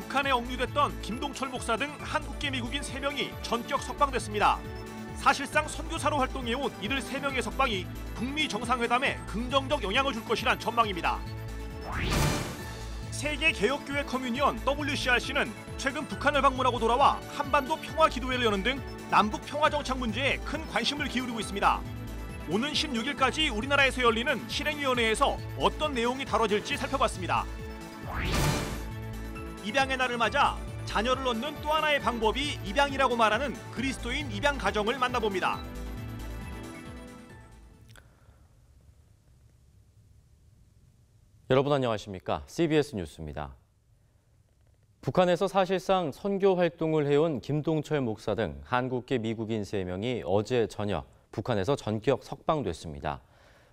북한에 억류됐던 김동철 목사 등 한국계 미국인 3명이 전격 석방됐습니다. 사실상 선교사로 활동해온 이들 3명의 석방이 북미 정상회담에 긍정적 영향을 줄 것이란 전망입니다. 세계개혁교회 커뮤니언 WCRC는 최근 북한을 방문하고 돌아와 한반도 평화기도회를 여는 등 남북 평화정착 문제에 큰 관심을 기울이고 있습니다. 오는 16일까지 우리나라에서 열리는 실행위원회에서 어떤 내용이 다뤄질지 살펴봤습니다. 입양의 날을 맞아 자녀를 얻는 또 하나의 방법이 입양이라고 말하는 그리스도인 입양 가정을 만나봅니다. 여러분 안녕하십니까? CBS 뉴스입니다. 북한에서 사실상 선교 활동을 해온 김동철 목사 등 한국계 미국인 3명이 어제 저녁 북한에서 전격 석방됐습니다.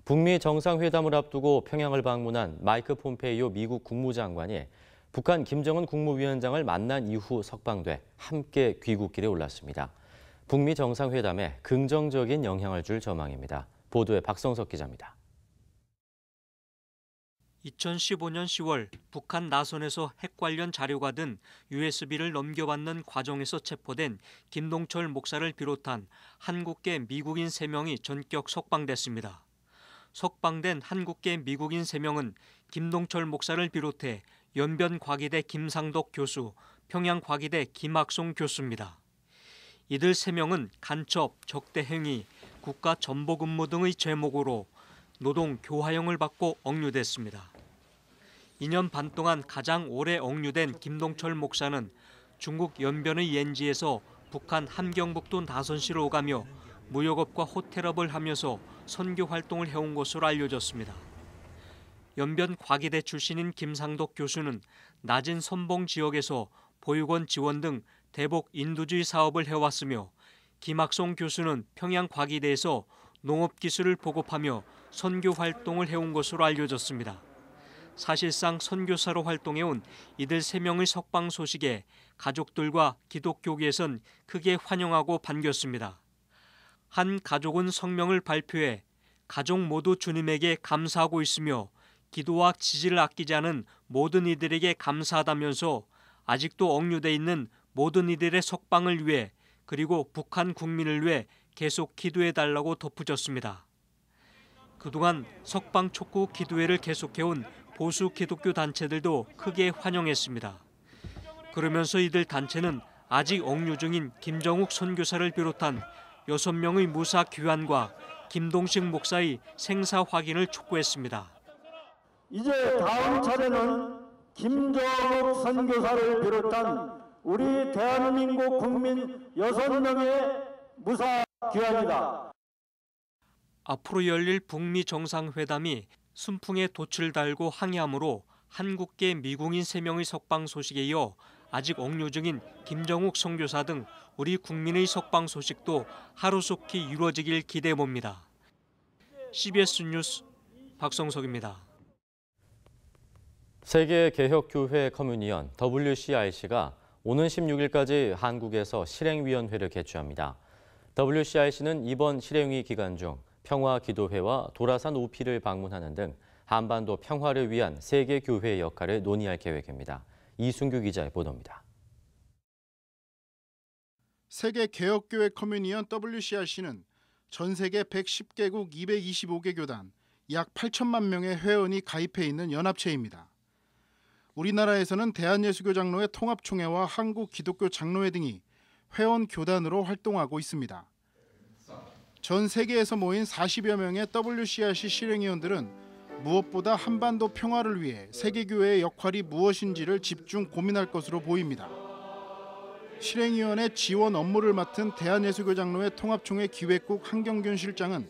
북미 정상회담을 앞두고 평양을 방문한 마이크 폼페이오 미국 국무장관이 북한 김정은 국무위원장을 만난 이후 석방돼 함께 귀국길에 올랐습니다. 북미 정상회담에 긍정적인 영향을 줄 전망입니다. 보도에 박성석 기자입니다. 2015년 10월 북한 나선에서 핵 관련 자료가 든 USB를 넘겨받는 과정에서 체포된 김동철 목사를 비롯한 한국계 미국인 3명이 전격 석방됐습니다. 석방된 한국계 미국인 3명은 김동철 목사를 비롯해 연변과기대 김상덕 교수, 평양과기대 김학송 교수입니다. 이들 3명은 간첩, 적대행위, 국가전보근무 등의 죄목으로 노동 교화형을 받고 억류됐습니다. 2년 반 동안 가장 오래 억류된 김동철 목사는 중국 연변의 옌지에서 북한 함경북도 나선시로 오가며 무역업과 호텔업을 하면서 선교 활동을 해온 것으로 알려졌습니다. 연변 과기대 출신인 김상덕 교수는 낮은 선봉 지역에서 보육원 지원 등 대북 인도주의 사업을 해왔으며 김학송 교수는 평양 과기대에서 농업기술을 보급하며 선교 활동을 해온 것으로 알려졌습니다. 사실상 선교사로 활동해온 이들 3명의 석방 소식에 가족들과 기독교계에선 크게 환영하고 반겼습니다. 한 가족은 성명을 발표해 가족 모두 주님에게 감사하고 있으며 기도와 지지를 아끼지 않은 모든 이들에게 감사하다면서 아직도 억류돼 있는 모든 이들의 석방을 위해 그리고 북한 국민을 위해 계속 기도해달라고 덧붙였습니다. 그동안 석방 촉구 기도회를 계속해온 보수 기독교 단체들도 크게 환영했습니다. 그러면서 이들 단체는 아직 억류 중인 김정욱 선교사를 비롯한 6명의 무사 귀환과 김동식 목사의 생사 확인을 촉구했습니다. 이제 다음 차례는 김정욱 선교사를 비롯한 우리 대한민국 국민 6명의 무사 귀환이다. 앞으로 열릴 북미 정상회담이 순풍에 돛을 달고 항의하므로 한국계 미국인 3명의 석방 소식에 이어 아직 억류 중인 김정욱 선교사 등 우리 국민의 석방 소식도 하루속히 이루어지길 기대해봅니다. CBS 뉴스 박성석입니다. 세계개혁교회 커뮤니언 WCRC가 오는 16일까지 한국에서 실행위원회를 개최합니다. WCRC는 이번 실행위 기간 중 평화기도회와 도라산 OP를 방문하는 등 한반도 평화를 위한 세계교회의 역할을 논의할 계획입니다. 이순규 기자의 보도입니다. 세계개혁교회 커뮤니언 WCRC는 전 세계 110개국 225개 교단 약 8천만 명의 회원이 가입해 있는 연합체입니다. 우리나라에서는 대한예수교 장로회 통합총회와 한국기독교 장로회 등이 회원 교단으로 활동하고 있습니다. 전 세계에서 모인 40여 명의 WCRC 실행위원들은 무엇보다 한반도 평화를 위해 세계교회의 역할이 무엇인지를 집중 고민할 것으로 보입니다. 실행위원회 지원 업무를 맡은 대한예수교 장로회 통합총회 기획국 한경균 실장은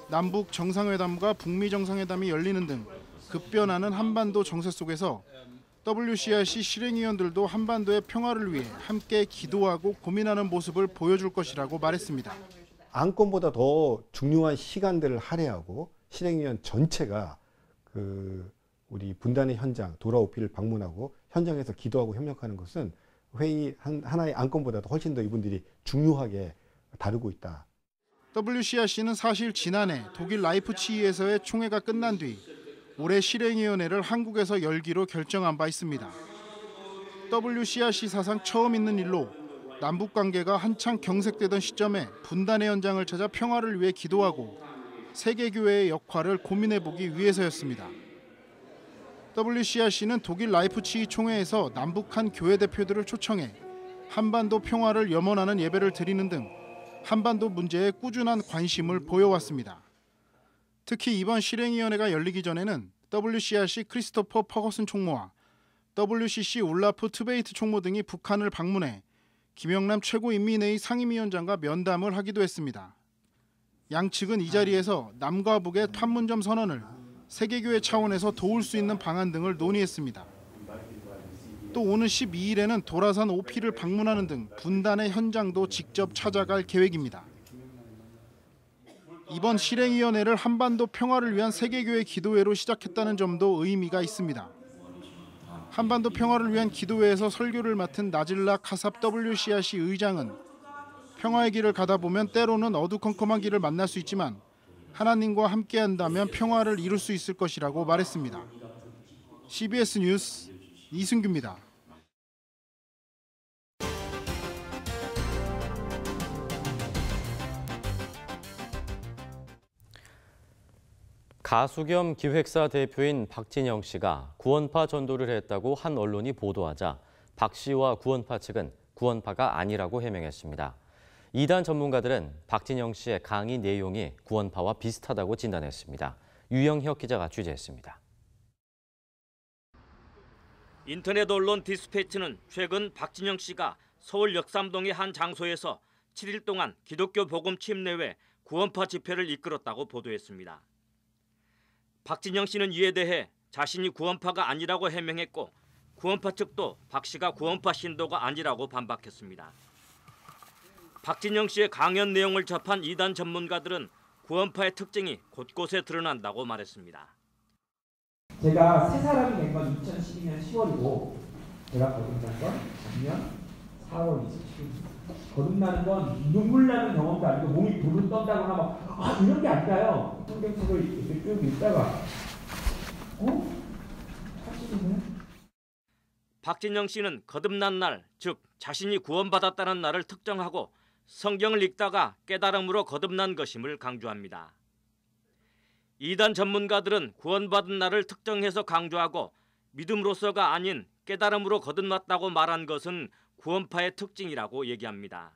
남북 정상회담과 북미 정상회담이 열리는 등 급변하는 한반도 정세 속에서 WCRC 실행위원들도 한반도의 평화를 위해 함께 기도하고 고민하는 모습을 보여줄 것이라고 말했습니다. 안건보다 더 중요한 시간들을 할애하고 실행위원 전체가 우리 분단의 현장 도라오피를 방문하고 현장에서 기도하고 협력하는 것은 회의 하나의 안건보다도 훨씬 더 이분들이 중요하게 다루고 있다. WCRC는 사실 지난해 독일 라이프치히에서의 총회가 끝난 뒤 올해 실행위원회를 한국에서 열기로 결정한 바 있습니다. WCRC 사상 처음 있는 일로 남북 관계가 한창 경색되던 시점에 분단의 현장을 찾아 평화를 위해 기도하고 세계교회의 역할을 고민해보기 위해서였습니다. WCRC는 독일 라이프치히 총회에서 남북한 교회 대표들을 초청해 한반도 평화를 염원하는 예배를 드리는 등 한반도 문제에 꾸준한 관심을 보여왔습니다. 특히 이번 실행위원회가 열리기 전에는 WCRC 크리스토퍼 퍼거슨 총무와 WCC 울라프 트베이트 총무 등이 북한을 방문해 김영남 최고인민회의 상임위원장과 면담을 하기도 했습니다. 양측은 이 자리에서 남과 북의 판문점 선언을 세계교회 차원에서 도울 수 있는 방안 등을 논의했습니다. 또 오는 12일에는 도라산 OP를 방문하는 등 분단의 현장도 직접 찾아갈 계획입니다. 이번 실행위원회를 한반도 평화를 위한 세계교회 기도회로 시작했다는 점도 의미가 있습니다. 한반도 평화를 위한 기도회에서 설교를 맡은 나질라 카삽 WCRC 의장은 평화의 길을 가다 보면 때로는 어두컴컴한 길을 만날 수 있지만 하나님과 함께한다면 평화를 이룰 수 있을 것이라고 말했습니다. CBS 뉴스 이승규입니다. 가수 겸 기획사 대표인 박진영 씨가 구원파 전도를 했다고 한 언론이 보도하자 박 씨와 구원파 측은 구원파가 아니라고 해명했습니다. 이단 전문가들은 박진영 씨의 강의 내용이 구원파와 비슷하다고 진단했습니다. 유영혁 기자가 취재했습니다. 인터넷 언론 디스패치는 최근 박진영 씨가 서울 역삼동의 한 장소에서 7일 동안 기독교 복음 침례회 구원파 집회를 이끌었다고 보도했습니다. 박진영 씨는 이에 대해 자신이 구원파가 아니라고 해명했고 구원파 측도 박 씨가 구원파 신도가 아니라고 반박했습니다. 박진영 씨의 강연 내용을 접한 이단 전문가들은 구원파의 특징이 곳곳에 드러난다고 말했습니다. 제가 새 사람이 된 건 2012년 10월이고 제가 거듭난 건 작년 4월 27일. 거듭나는 건 눈물 나는 경험도 아니고 몸이 부르르 떤다거나 막 이런 게 아니라요. 성경책을 이렇게 쭉 읽다가 사실이네. 박진영 씨는 거듭난 날, 즉 자신이 구원받았다는 날을 특정하고 성경을 읽다가 깨달음으로 거듭난 것임을 강조합니다. 이단 전문가들은 구원받은 날을 특정해서 강조하고 믿음으로서가 아닌 깨달음으로 거듭났다고 말한 것은 구원파의 특징이라고 얘기합니다.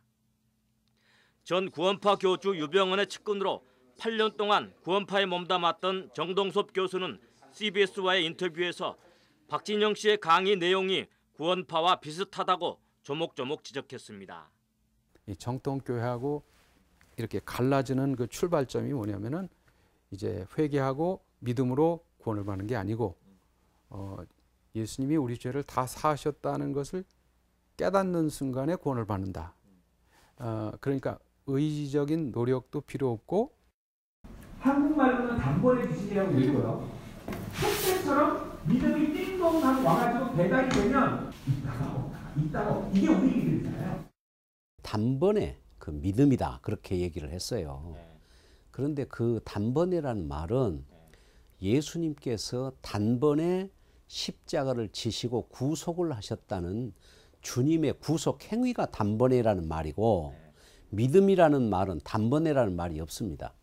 전 구원파 교주 유병헌의 측근으로 8년 동안 구원파에 몸담았던 정동섭 교수는 CBS와의 인터뷰에서 박진영 씨의 강의 내용이 구원파와 비슷하다고 조목조목 지적했습니다. 이 정통교회하고 이렇게 갈라지는 그 출발점이 뭐냐면은 이제 회개하고 믿음으로 구원을 받는 게 아니고 예수님이 우리 죄를 다 사하셨다는 것을 깨닫는 순간에 구원을 받는다. 그러니까 의지적인 노력도 필요 없고 한국말로는 단번에 지식이라고 읽고요. 택배처럼 믿음이 띵동하고 와가지고 배달이 되면 있다가 이게 우리 믿음이잖아요. 단번에 그 믿음이다 그렇게 얘기를 했어요. 그런데 그 단번에라는 말은 예수님께서 단번에 십자가를 지시고 구속을 하셨다는 주님의 구속 행위가 단번에라는 말이고 믿음이라는 말은 단번에라는 말이 없습니다.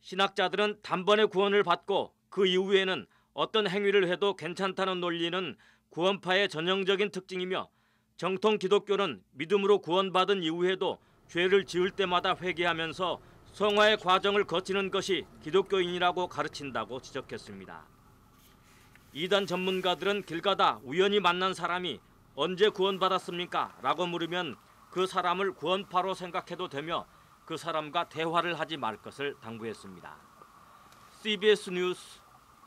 신학자들은 단번에 구원을 받고 그 이후에는 어떤 행위를 해도 괜찮다는 논리는 구원파의 전형적인 특징이며 정통 기독교는 믿음으로 구원받은 이후에도 죄를 지을 때마다 회개하면서 성화의 과정을 거치는 것이 기독교인이라고 가르친다고 지적했습니다. 이단 전문가들은 길 가다 우연히 만난 사람이 언제 구원받았습니까? 라고 물으면 그 사람을 구원파로 생각해도 되며 그 사람과 대화를 하지 말 것을 당부했습니다. CBS 뉴스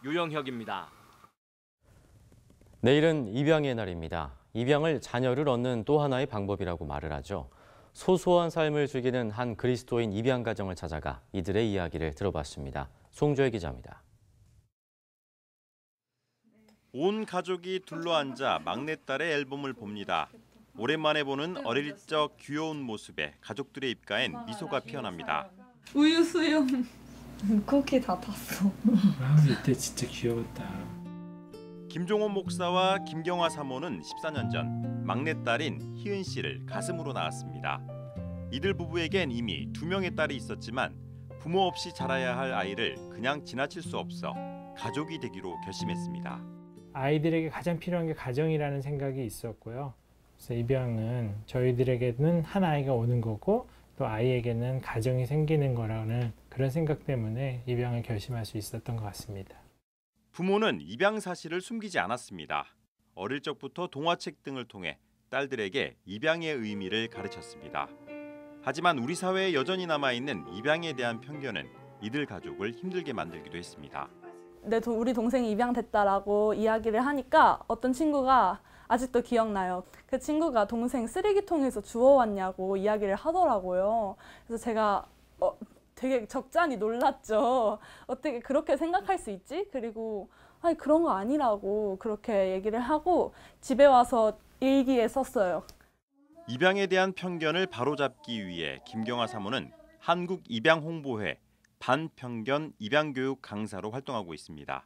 유영혁입니다. 내일은 입양의 날입니다. 입양을 자녀를 얻는 또 하나의 방법이라고 말을 하죠. 소소한 삶을 즐기는 한 그리스도인 입양 가정을 찾아가 이들의 이야기를 들어봤습니다. 송조혜 기자입니다. 온 가족이 둘러앉아 막내딸의 앨범을 봅니다. 오랜만에 보는 어릴 적 귀여운 모습에 가족들의 입가엔 미소가 피어납니다. 우유 수염 쿠키 다 탔어. 이때 진짜 귀여웠다. 김종원 목사와 김경화 사모는 14년 전 막내딸인 희은 씨를 가슴으로 낳았습니다. 이들 부부에겐 이미 2명의 딸이 있었지만 부모 없이 자라야 할 아이를 그냥 지나칠 수 없어 가족이 되기로 결심했습니다. 아이들에게 가장 필요한 게 가정이라는 생각이 있었고요. 그래서 입양은 저희들에게는 한 아이가 오는 거고 또 아이에게는 가정이 생기는 거라는 그런 생각 때문에 입양을 결심할 수 있었던 것 같습니다. 부모는 입양 사실을 숨기지 않았습니다. 어릴 적부터 동화책 등을 통해 딸들에게 입양의 의미를 가르쳤습니다. 하지만 우리 사회에 여전히 남아있는 입양에 대한 편견은 이들 가족을 힘들게 만들기도 했습니다. 우리 동생이 입양됐다라고 이야기를 하니까 어떤 친구가 아직도 기억나요. 그 친구가 동생 쓰레기통에서 주워왔냐고 이야기를 하더라고요. 그래서 제가 되게 적잖이 놀랐죠. 어떻게 그렇게 생각할 수 있지? 그리고 아니 그런 거 아니라고 그렇게 얘기를 하고 집에 와서 일기에 썼어요. 입양에 대한 편견을 바로잡기 위해 김경화 사모는 한국입양홍보회 반편견 입양교육 강사로 활동하고 있습니다.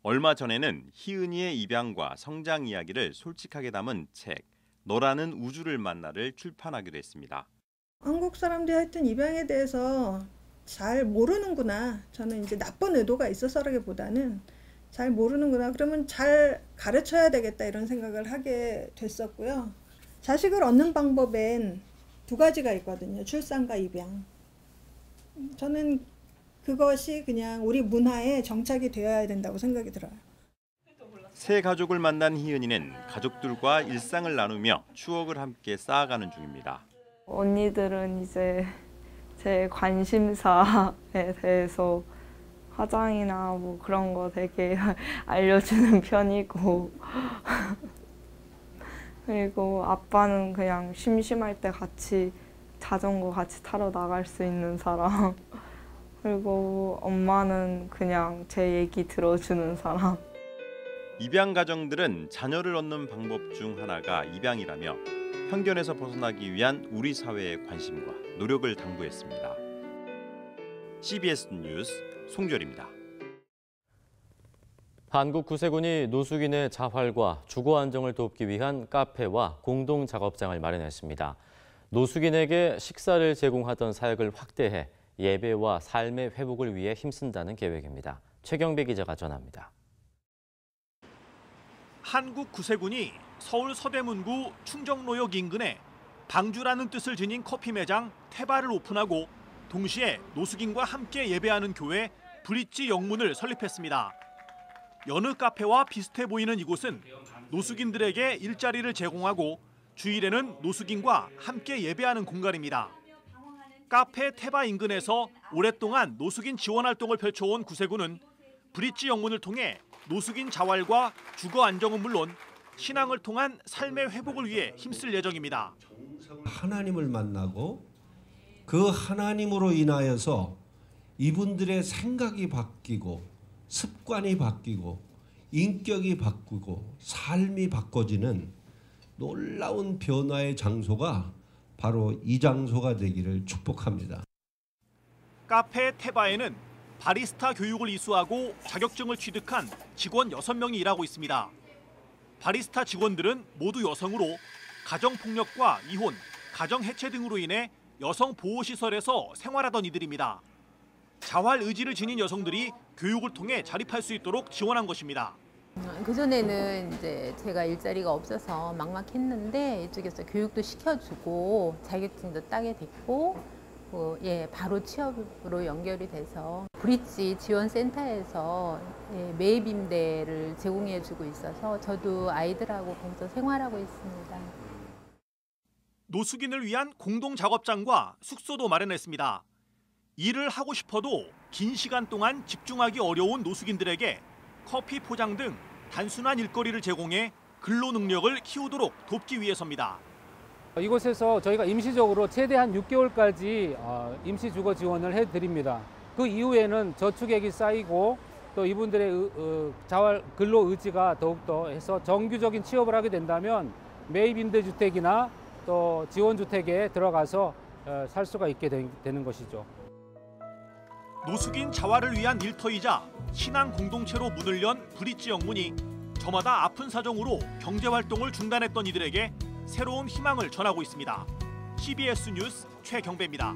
얼마 전에는 희은이의 입양과 성장 이야기를 솔직하게 담은 책 너라는 우주를 만나를 출판하기도 했습니다. 한국 사람들이 하여튼 입양에 대해서 잘 모르는구나. 저는 이제 나쁜 의도가 있어서라기보다는 잘 모르는구나. 그러면 잘 가르쳐야 되겠다 이런 생각을 하게 됐었고요. 자식을 얻는 방법엔 2가지가 있거든요. 출산과 입양. 저는 그것이 그냥 우리 문화에 정착이 되어야 된다고 생각이 들어요. 새 가족을 만난 희은이는 가족들과 일상을 나누며 추억을 함께 쌓아가는 중입니다. 언니들은 이제 제 관심사에 대해서 화장이나 뭐 그런 거 되게 알려주는 편이고 그리고 아빠는 그냥 심심할 때 같이 자전거 같이 타러 나갈 수 있는 사람 그리고 엄마는 그냥 제 얘기 들어주는 사람. 입양 가정들은 자녀를 얻는 방법 중 하나가 입양이라며 편견에서 벗어나기 위한 우리 사회의 관심과 노력을 당부했습니다. CBS 뉴스 송절입니다. 한국 구세군이 노숙인의 자활과 주거 안정을 돕기 위한 카페와 공동 작업장을 마련했습니다. 노숙인에게 식사를 제공하던 사역을 확대해 예배와 삶의 회복을 위해 힘쓴다는 계획입니다. 최경배 기자가 전합니다. 한국 구세군이 서울 서대문구 충정로역 인근에 방주라는 뜻을 지닌 커피 매장 태바를 오픈하고 동시에 노숙인과 함께 예배하는 교회 브릿지 영문을 설립했습니다. 여느 카페와 비슷해 보이는 이곳은 노숙인들에게 일자리를 제공하고 주일에는 노숙인과 함께 예배하는 공간입니다. 카페 태바 인근에서 오랫동안 노숙인 지원 활동을 펼쳐온 구세군은 브릿지 영문을 통해 노숙인 자활과 주거 안정은 물론 신앙을 통한 삶의 회복을 위해 힘쓸 예정입니다. 하나님을 만나고 그 하나님으로 인하여서 이분들의 생각이 바뀌고 습관이 바뀌고 인격이 바뀌고 삶이 바꿔지는 놀라운 변화의 장소가 바로 이 장소가 되기를 축복합니다. 카페 태바에는 바리스타 교육을 이수하고 자격증을 취득한 직원 6명이 일하고 있습니다. 바리스타 직원들은 모두 여성으로 가정폭력과 이혼, 가정해체 등으로 인해 여성보호시설에서 생활하던 이들입니다. 자활 의지를 지닌 여성들이 교육을 통해 자립할 수 있도록 지원한 것입니다. 그전에는 이제 제가 일자리가 없어서 막막했는데 이쪽에서 교육도 시켜주고 자격증도 따게 됐고 바로 취업으로 연결이 돼서 브릿지 지원센터에서 매입 임대를 제공해주고 있어서 저도 아이들하고 거기서 생활하고 있습니다. 노숙인을 위한 공동 작업장과 숙소도 마련했습니다. 일을 하고 싶어도 긴 시간 동안 집중하기 어려운 노숙인들에게 커피 포장 등 단순한 일거리를 제공해 근로 능력을 키우도록 돕기 위해서입니다. 이곳에서 저희가 임시적으로 최대한 6개월까지 임시 주거 지원을 해드립니다. 그 이후에는 저축액이 쌓이고 또 이분들의 자활 근로 의지가 더욱더 해서 정규적인 취업을 하게 된다면 매입 임대주택이나 또 지원주택에 들어가서 살 수가 있게 되는 것이죠. 노숙인 자활을 위한 일터이자 신앙 공동체로 문을 연 브릿지 영문이 저마다 아픈 사정으로 경제활동을 중단했던 이들에게 새로운 희망을 전하고 있습니다. CBS 뉴스 최경배입니다.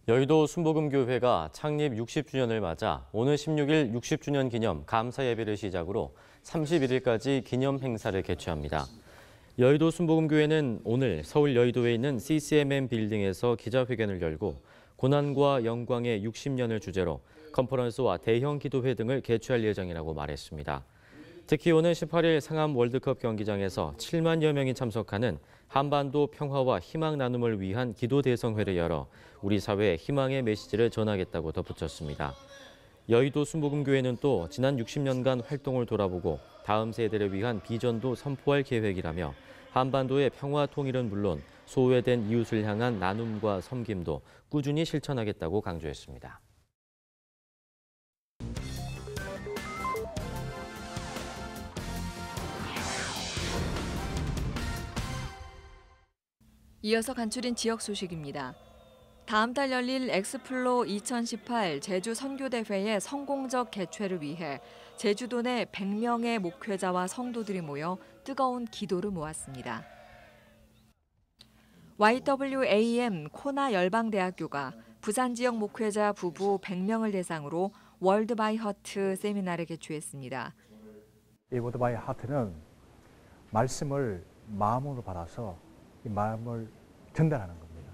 여의도 순복음교회가 창립 60주년을 맞아 오늘 16일 60주년 기념 감사 예배를 시작으로 31일까지 기념 행사를 개최합니다. 여의도 순복음교회는 오늘 서울 여의도에 있는 CCMM 빌딩에서 기자회견을 열고 고난과 영광의 60년을 주제로 컨퍼런스와 대형 기도회 등을 개최할 예정이라고 말했습니다. 특히 오는 18일 상암 월드컵 경기장에서 7만여 명이 참석하는 한반도 평화와 희망 나눔을 위한 기도 대성회를 열어 우리 사회에 희망의 메시지를 전하겠다고 덧붙였습니다. 여의도 순복음교회는 또 지난 60년간 활동을 돌아보고 다음 세대를 위한 비전도 선포할 계획이라며 한반도의 평화 통일은 물론 소외된 이웃을 향한 나눔과 섬김도 꾸준히 실천하겠다고 강조했습니다. 이어서 간추린 지역 소식입니다. 다음 달 열릴 엑스플로 2018 제주 선교대회의 성공적 개최를 위해 제주도 내 100명의 목회자와 성도들이 모여 뜨거운 기도를 모았습니다. YWAM 코나 열방대학교가 부산 지역 목회자 부부 100명을 대상으로 월드 바이 하트 세미나를 개최했습니다. 이 월드 바이 하트는 말씀을 마음으로 받아서 이 마음을 전달하는 겁니다.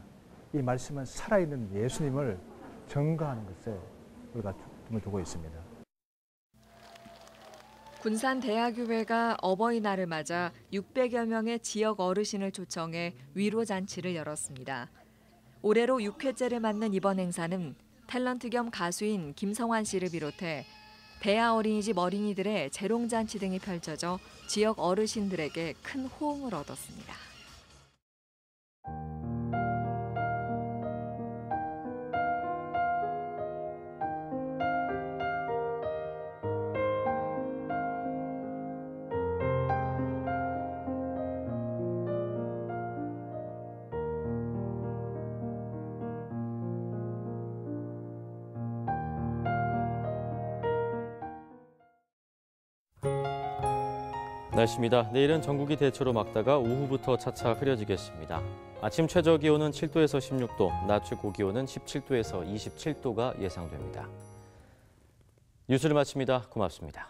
이 말씀은 살아있는 예수님을 증거하는 것에 우리가 중점을 두고 있습니다. 군산대하교회가 어버이날을 맞아 600여 명의 지역 어르신을 초청해 위로잔치를 열었습니다. 올해로 6회째를 맞는 이번 행사는 탤런트 겸 가수인 김성환 씨를 비롯해 대하 어린이집 어린이들의 재롱잔치 등이 펼쳐져 지역 어르신들에게 큰 호응을 얻었습니다. 날씨입니다. 내일은 전국이 대체로 맑다가 오후부터 차차 흐려지겠습니다. 아침 최저 기온은 7도에서 16도, 낮 최고 기온은 17도에서 27도가 예상됩니다. 뉴스를 마칩니다. 고맙습니다.